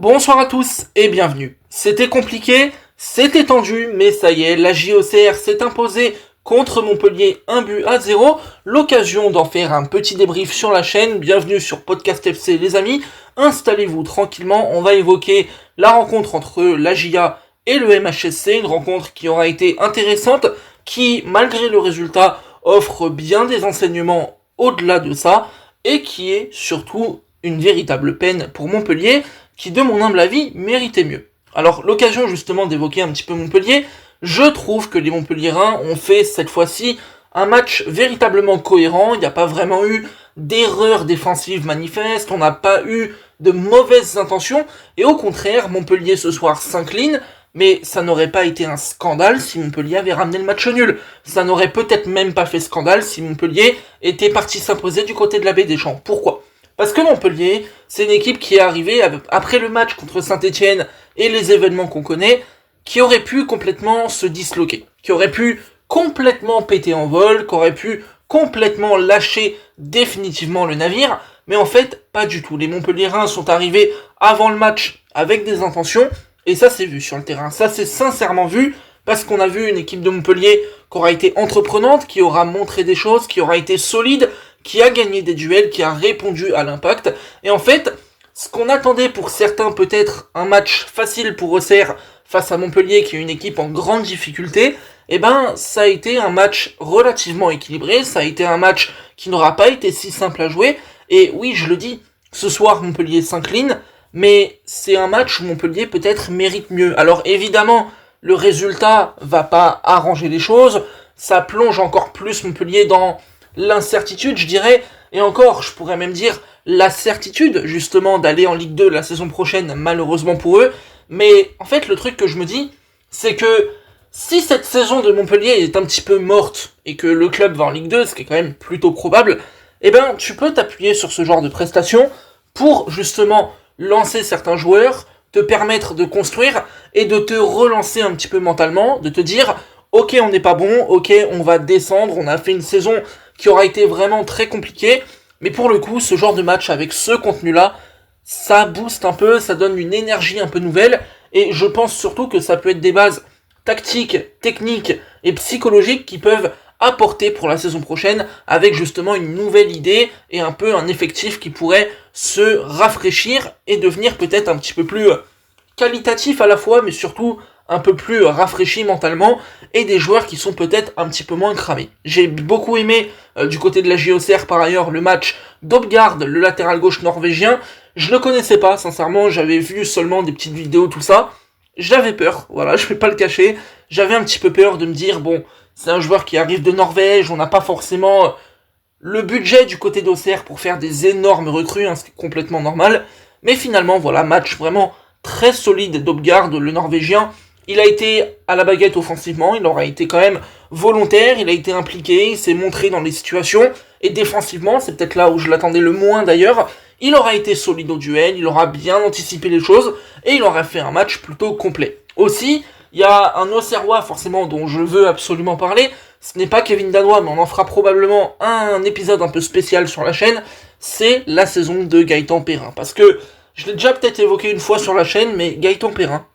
Bonsoir à tous et bienvenue. C'était compliqué, c'était tendu, mais ça y est, la JOCR s'est imposée contre Montpellier 1-0. L'occasion d'en faire un petit débrief sur la chaîne. Bienvenue sur Podcast FC les amis. Installez-vous tranquillement, on va évoquer la rencontre entre la JA et le MHSC, une rencontre qui aura été intéressante, qui malgré le résultat offre bien des enseignements au-delà de ça, et qui est surtout une véritable peine pour Montpellier, qui de mon humble avis méritait mieux. Alors l'occasion justement d'évoquer un petit peu Montpellier, je trouve que les Montpelliérains ont fait cette fois-ci un match véritablement cohérent, il n'y a pas vraiment eu d'erreurs défensives manifestes, on n'a pas eu de mauvaises intentions, et au contraire, Montpellier ce soir s'incline, mais ça n'aurait pas été un scandale si Montpellier avait ramené le match nul. Ça n'aurait peut-être même pas fait scandale si Montpellier était parti s'imposer du côté de la Baie des Champs. Pourquoi ? Parce que Montpellier, c'est une équipe qui est arrivée après le match contre Saint-Etienne et les événements qu'on connaît, qui aurait pu complètement se disloquer, qui aurait pu complètement péter en vol, qui aurait pu complètement lâcher définitivement le navire, mais en fait, pas du tout. Les Montpelliérains sont arrivés avant le match avec des intentions, et ça c'est vu sur le terrain, ça c'est sincèrement vu, parce qu'on a vu une équipe de Montpellier qui aura été entreprenante, qui aura montré des choses, qui aura été solide, qui a gagné des duels, qui a répondu à l'impact. Et en fait, ce qu'on attendait pour certains peut-être un match facile pour Auxerre face à Montpellier, qui est une équipe en grande difficulté, eh ben ça a été un match relativement équilibré, ça a été un match qui n'aura pas été si simple à jouer, et oui, je le dis, ce soir Montpellier s'incline, mais c'est un match où Montpellier peut-être mérite mieux. Alors évidemment, le résultat va pas arranger les choses, ça plonge encore plus Montpellier dans l'incertitude, je dirais, et encore, je pourrais même dire la certitude, justement, d'aller en Ligue 2 la saison prochaine, malheureusement pour eux, mais en fait, le truc que je me dis, c'est que si cette saison de Montpellier est un petit peu morte, et que le club va en Ligue 2, ce qui est quand même plutôt probable, eh ben, tu peux t'appuyer sur ce genre de prestations pour, justement, lancer certains joueurs, te permettre de construire, et de te relancer un petit peu mentalement, de te dire, ok, on n'est pas bon, ok, on va descendre, on a fait une saison qui aura été vraiment très compliquée, mais pour le coup, ce genre de match avec ce contenu-là, ça booste un peu, ça donne une énergie un peu nouvelle, et je pense surtout que ça peut être des bases tactiques, techniques et psychologiques qui peuvent apporter pour la saison prochaine, avec justement une nouvelle idée et un peu un effectif qui pourrait se rafraîchir et devenir peut-être un petit peu plus qualitatif à la fois, mais surtout un peu plus rafraîchi mentalement, et des joueurs qui sont peut-être un petit peu moins cramés. J'ai beaucoup aimé, du côté de la JOCR par ailleurs, le match d'Obgard, le latéral gauche norvégien. Je le connaissais pas, sincèrement, j'avais vu seulement des petites vidéos, tout ça. J'avais peur, voilà, je vais pas le cacher. J'avais un petit peu peur de me dire, bon, c'est un joueur qui arrive de Norvège, on n'a pas forcément le budget du côté d'Auxerre pour faire des énormes recrues, hein, ce qui est complètement normal. Mais finalement, voilà, match vraiment très solide d'Obgard, le norvégien. Il a été à la baguette offensivement, il aura été quand même volontaire, il a été impliqué, il s'est montré dans les situations, et défensivement, c'est peut-être là où je l'attendais le moins d'ailleurs, il aura été solide au duel, il aura bien anticipé les choses, et il aura fait un match plutôt complet. Aussi, il y a un Auxerrois forcément dont je veux absolument parler, ce n'est pas Kevin Danois, mais on en fera probablement un épisode un peu spécial sur la chaîne, c'est la saison de Gaëtan Perrin, parce que je l'ai déjà peut-être évoqué une fois sur la chaîne, mais Gaëtan Perrin,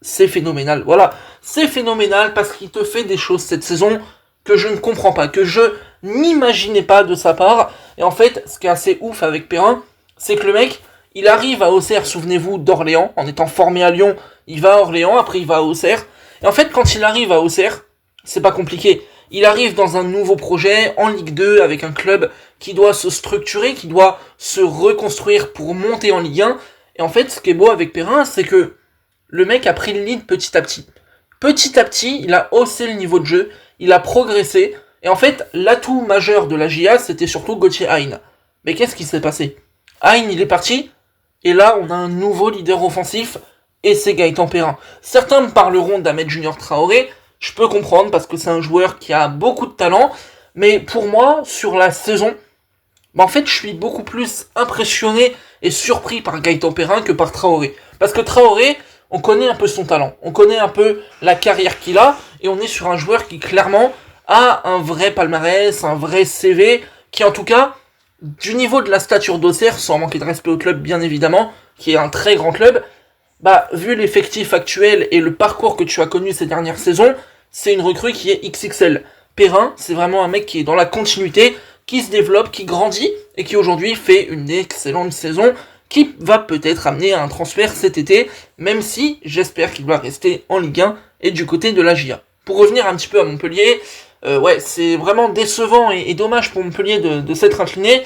c'est phénoménal, voilà, c'est phénoménal parce qu'il te fait des choses cette saison que je ne comprends pas, que je n'imaginais pas de sa part, et en fait, ce qui est assez ouf avec Perrin, c'est que le mec, il arrive à Auxerre, souvenez-vous, d'Orléans, en étant formé à Lyon, il va à Orléans, après il va à Auxerre, et en fait, quand il arrive à Auxerre, c'est pas compliqué, il arrive dans un nouveau projet, en Ligue 2, avec un club qui doit se structurer, qui doit se reconstruire pour monter en Ligue 1, et en fait, ce qui est beau avec Perrin, c'est que le mec a pris le lead petit à petit. Petit à petit, il a haussé le niveau de jeu, il a progressé, et en fait, l'atout majeur de la JA, c'était surtout Gauthier Hein. Mais qu'est-ce qui s'est passé ? Hein, il est parti, et là, on a un nouveau leader offensif, et c'est Gaëtan Perrin. Certains me parleront d'Ahmed Junior Traoré, je peux comprendre, parce que c'est un joueur qui a beaucoup de talent, mais pour moi, sur la saison, en fait, je suis beaucoup plus impressionné et surpris par Gaëtan Perrin que par Traoré. Parce que Traoré, on connaît un peu son talent, on connaît un peu la carrière qu'il a, et on est sur un joueur qui clairement a un vrai palmarès, un vrai CV, qui en tout cas, du niveau de la stature d'Auxerre, sans manquer de respect au club bien évidemment, qui est un très grand club, Bah, vu l'effectif actuel et le parcours que tu as connu ces dernières saisons, c'est une recrue qui est XXL. Perrin, c'est vraiment un mec qui est dans la continuité, qui se développe, qui grandit, et qui aujourd'hui fait une excellente saison, qui va peut-être amener à un transfert cet été, même si j'espère qu'il va rester en Ligue 1 et du côté de la GIA. Pour revenir un petit peu à Montpellier, ouais, c'est vraiment décevant et dommage pour Montpellier de s'être incliné.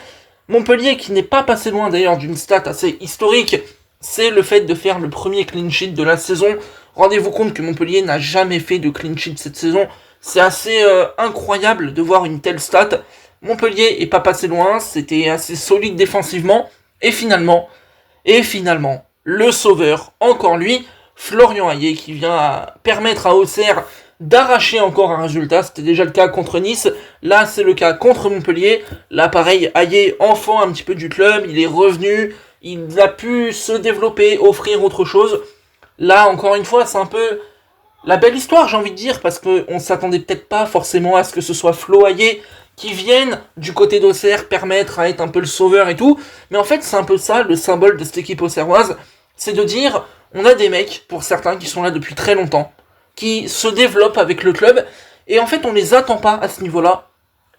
Montpellier qui n'est pas passé loin d'ailleurs d'une stat assez historique, c'est le fait de faire le premier clean sheet de la saison. Rendez-vous compte que Montpellier n'a jamais fait de clean sheet cette saison. C'est assez incroyable de voir une telle stat. Montpellier est pas passé loin, c'était assez solide défensivement. Et finalement, le sauveur, encore lui, Florian Hayé, qui vient permettre à Auxerre d'arracher encore un résultat. C'était déjà le cas contre Nice, là c'est le cas contre Montpellier. Là pareil, Hayé, enfant un petit peu du club, il est revenu, il a pu se développer, offrir autre chose. Là encore une fois, c'est un peu la belle histoire, j'ai envie de dire, parce qu'on s'attendait peut-être pas forcément à ce que ce soit Flo Hayé qui vienne du côté d'Auxerre permettre à être un peu le sauveur et tout. Mais en fait, c'est un peu ça, le symbole de cette équipe auxerroise, c'est de dire, on a des mecs, pour certains, qui sont là depuis très longtemps, qui se développent avec le club, et en fait, on les attend pas à ce niveau-là,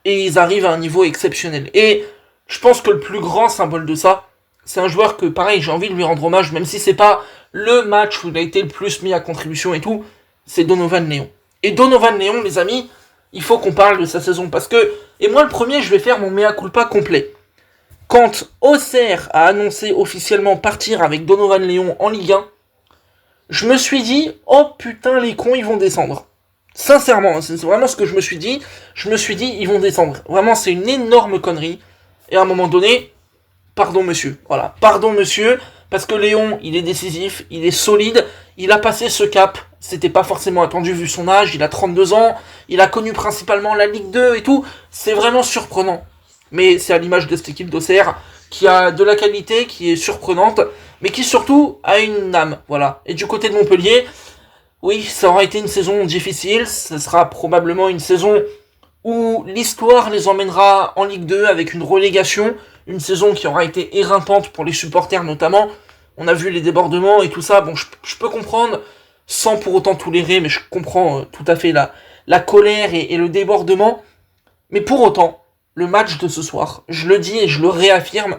et ils arrivent à un niveau exceptionnel. Et je pense que le plus grand symbole de ça, c'est un joueur que, pareil, j'ai envie de lui rendre hommage, même si c'est pas le match où il a été le plus mis à contribution et tout, c'est Donovan Léon. Et Donovan Léon, les amis, il faut qu'on parle de sa saison, parce que, et moi le premier, je vais faire mon mea culpa complet. Quand Auxerre a annoncé officiellement partir avec Donovan Léon en Ligue 1, je me suis dit, oh putain les cons, ils vont descendre. Sincèrement, c'est vraiment ce que je me suis dit. Je me suis dit, ils vont descendre. Vraiment, c'est une énorme connerie. Et à un moment donné, pardon monsieur. Voilà, pardon monsieur, parce que Léon, il est décisif, il est solide, il a passé ce cap. C'était pas forcément attendu vu son âge, il a 32 ans, il a connu principalement la Ligue 2 et tout. C'est vraiment surprenant. Mais c'est à l'image de cette équipe d'Auxerre, qui a de la qualité, qui est surprenante, mais qui surtout a une âme, voilà. Et du côté de Montpellier, oui, ça aura été une saison difficile, ce sera probablement une saison où l'histoire les emmènera en Ligue 2 avec une relégation, une saison qui aura été éreintante pour les supporters notamment. On a vu les débordements et tout ça, bon, je peux comprendre, sans pour autant tolérer, mais je comprends tout à fait la colère et le débordement. Mais pour autant, le match de ce soir, je le dis et je le réaffirme,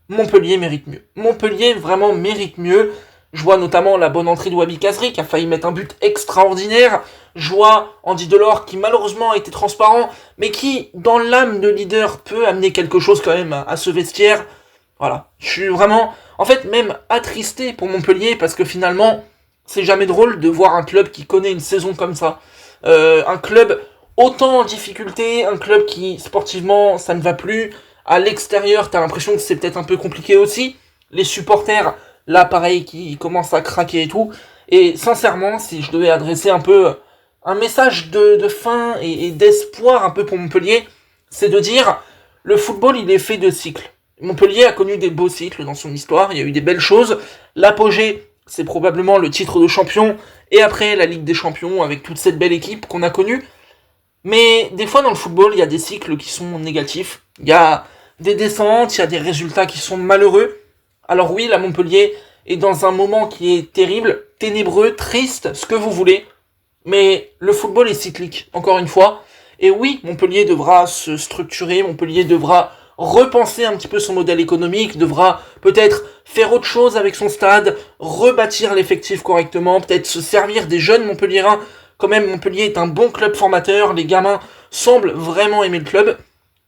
Montpellier mérite mieux. Montpellier vraiment mérite mieux. Je vois notamment la bonne entrée de Wabi Kazri qui a failli mettre un but extraordinaire. Je vois Andy Delors qui malheureusement a été transparent, mais qui, dans l'âme de leader, peut amener quelque chose quand même à ce vestiaire. Voilà, je suis vraiment, en fait, même attristé pour Montpellier parce que finalement, c'est jamais drôle de voir un club qui connaît une saison comme ça. Un club autant en difficulté, un club qui, sportivement, ça ne va plus. À l'extérieur, t'as l'impression que c'est peut-être un peu compliqué aussi. Les supporters, là, pareil, qui commencent à craquer et tout. Et sincèrement, si je devais adresser un peu un message de fin et d'espoir un peu pour Montpellier, c'est de dire, le football, il est fait de cycles. Montpellier a connu des beaux cycles dans son histoire, il y a eu des belles choses. L'apogée, c'est probablement le titre de champion, et après la Ligue des Champions, avec toute cette belle équipe qu'on a connue. Mais des fois dans le football, il y a des cycles qui sont négatifs. Il y a des descentes, il y a des résultats qui sont malheureux. Alors oui, la Montpellier est dans un moment qui est terrible, ténébreux, triste, ce que vous voulez. Mais le football est cyclique, encore une fois. Et oui, Montpellier devra se structurer, Montpellier devra repenser un petit peu son modèle économique, devra peut-être faire autre chose avec son stade, rebâtir l'effectif correctement, peut-être se servir des jeunes Montpelliérains. Quand même, Montpellier est un bon club formateur, les gamins semblent vraiment aimer le club.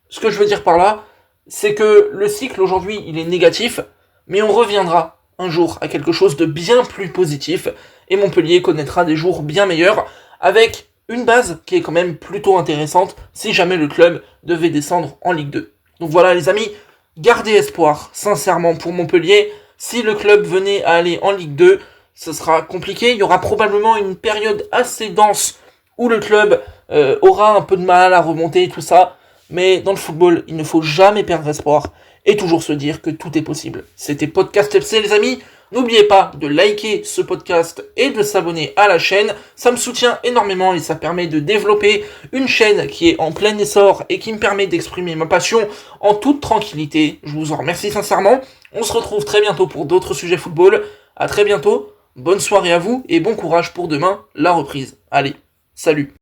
Ce que je veux dire par là, c'est que le cycle aujourd'hui, il est négatif, mais on reviendra un jour à quelque chose de bien plus positif, et Montpellier connaîtra des jours bien meilleurs, avec une base qui est quand même plutôt intéressante, si jamais le club devait descendre en Ligue 2. Donc voilà les amis, gardez espoir, sincèrement, pour Montpellier. Si le club venait à aller en Ligue 2, ce sera compliqué. Il y aura probablement une période assez dense où le club aura un peu de mal à remonter et tout ça. Mais dans le football, il ne faut jamais perdre espoir et toujours se dire que tout est possible. C'était Podcast FC les amis. N'oubliez pas de liker ce podcast et de s'abonner à la chaîne. Ça me soutient énormément et ça permet de développer une chaîne qui est en plein essor et qui me permet d'exprimer ma passion en toute tranquillité. Je vous en remercie sincèrement. On se retrouve très bientôt pour d'autres sujets football. À très bientôt. bonne soirée à vous et bon courage pour demain, la reprise. Allez, salut.